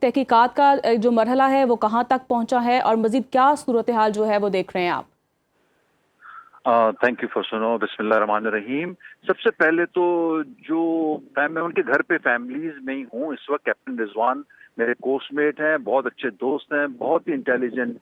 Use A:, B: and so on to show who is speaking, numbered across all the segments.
A: तहकीकात का जो मरहला है वो कहाँ तक पहुंचा है और मज़ीद क्या सूरत हाल जो है वो देख रहे हैं आप?
B: थैंक यू फॉर सुनो। बिस्मिल्लाहिर्रहमानिर्रहीम। सबसे पहले तो जो मैं उनके घर पे फैमिलीज में ही हूँ इस वक्त। कैप्टन रिजवान मेरे कोर्समेट हैं, बहुत अच्छे दोस्त हैं, बहुत ही इंटेलिजेंट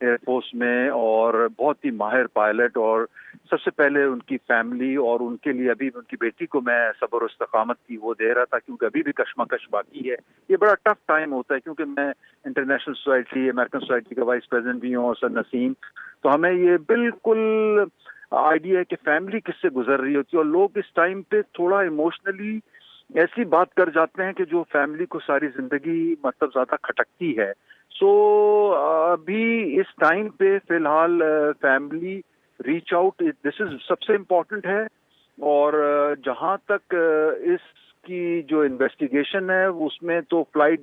B: एयरफोर्स में और बहुत ही माहिर पायलट। और सबसे पहले उनकी फैमिली और उनके लिए अभी उनकी बेटी को मैं सब्र और इस्तकामत की वो दे रहा था, क्योंकि अभी भी कशमकश बाकी है। ये बड़ा टफ टाइम होता है, क्योंकि मैं इंटरनेशनल सोसाइटी, अमेरिकन सोसाइटी का वाइस प्रेसिडेंट भी हूँ और सर नसीम, तो हमें ये बिल्कुल आइडिया है कि फैमिली किससे गुजर रही होती है। और लोग इस टाइम पे थोड़ा इमोशनली ऐसी बात कर जाते हैं कि जो फैमिली को सारी जिंदगी मतलब ज्यादा खटकती है। सो अभी इस टाइम पे फिलहाल family reach out, this is सबसे इम्पोर्टेंट है। और जहां तक इसकी जो इन्वेस्टिगेशन है उसमें तो फ्लाइट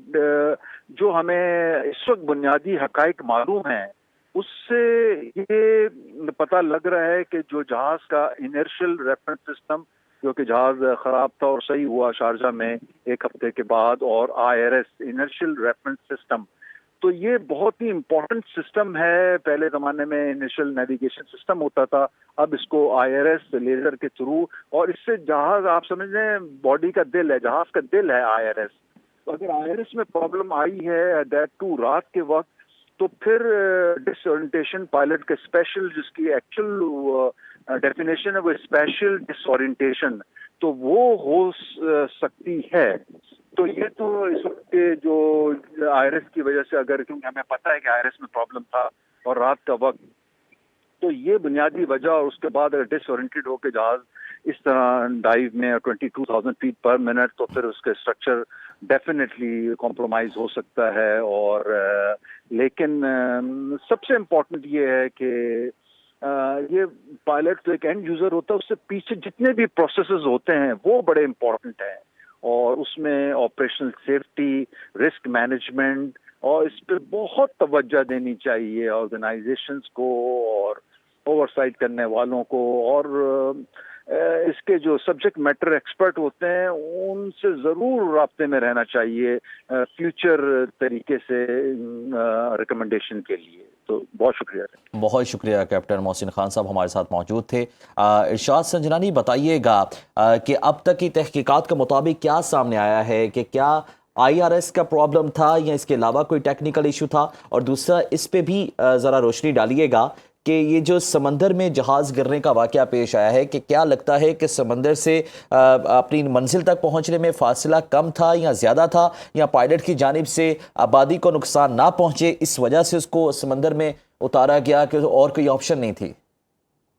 B: जो हमें इस वक्त बुनियादी हकाइक मालूम है उससे ये पता लग रहा है कि जो जहाज का इनर्शियल रेफरेंस सिस्टम, जो कि जहाज खराब था और सही हुआ शारजा में एक हफ्ते के बाद, और IRS इनर्शियल रेफरेंस सिस्टम, तो ये बहुत ही इम्पोर्टेंट सिस्टम है। पहले ज़माने में इनिशियल नेविगेशन सिस्टम होता था, अब इसको IRS लेजर के थ्रू, और इससे जहाज आप समझ रहे हैं बॉडी का दिल है, जहाज का दिल है IRS। तो अगर IRS में प्रॉब्लम आई है दैट टू रात के वक्त, तो फिर डिसओरिएंटेशन पायलट के स्पेशल, जिसकी एक्चुअल डेफिनेशन है वो स्पेशल डिसओरिएंटेशन, तो वो हो सकती है। तो ये तो इस वक्त के जो IRS की वजह से, अगर क्योंकि हमें पता है कि IRS में प्रॉब्लम था और रात का वक्त, तो ये बुनियादी वजह। और उसके बाद अगर डिसओरिएंटेड होकर जहाज इस तरह डाइव में 22,000 फीट पर मिनट, तो फिर उसके स्ट्रक्चर डेफिनेटली कॉम्प्रोमाइज हो सकता है। और लेकिन सबसे इम्पोर्टेंट ये है कि ये पायलट तो एक एंड यूजर होता है, उससे पीछे जितने भी प्रोसेसेस होते हैं वो बड़े इम्पोर्टेंट हैं। और उसमें ऑपरेशनल सेफ्टी, रिस्क मैनेजमेंट, और इस पर बहुत तवज्जो देनी चाहिए ऑर्गेनाइजेशंस को और ओवरसाइट करने वालों को। और इसके जो सब्जेक्ट मैटर एक्सपर्ट होते हैं उनसे ज़रूर राब्ते में रहना चाहिए फ्यूचर तरीके से रिकमेंडेशन के लिए। तो बहुत शुक्रिया।
C: बहुत शुक्रिया कैप्टन मोहसिन खान साहब हमारे साथ मौजूद थे। इरशाद संजनानी, बताइएगा कि अब तक की तहकीकात के मुताबिक क्या सामने आया है कि क्या IRS का प्रॉब्लम था या इसके अलावा कोई टेक्निकल इशू था? और दूसरा, इस पे भी ज़रा रोशनी डालिएगा कि ये जो समंदर में जहाज़ गिरने का वाक़या पेश आया है, कि क्या लगता है कि समंदर से अपनी मंजिल तक पहुंचने में फासला कम था या ज़्यादा था, या पायलट की जानिब से आबादी को नुकसान ना पहुंचे इस वजह से उसको समंदर में उतारा गया कि और कोई ऑप्शन नहीं थी?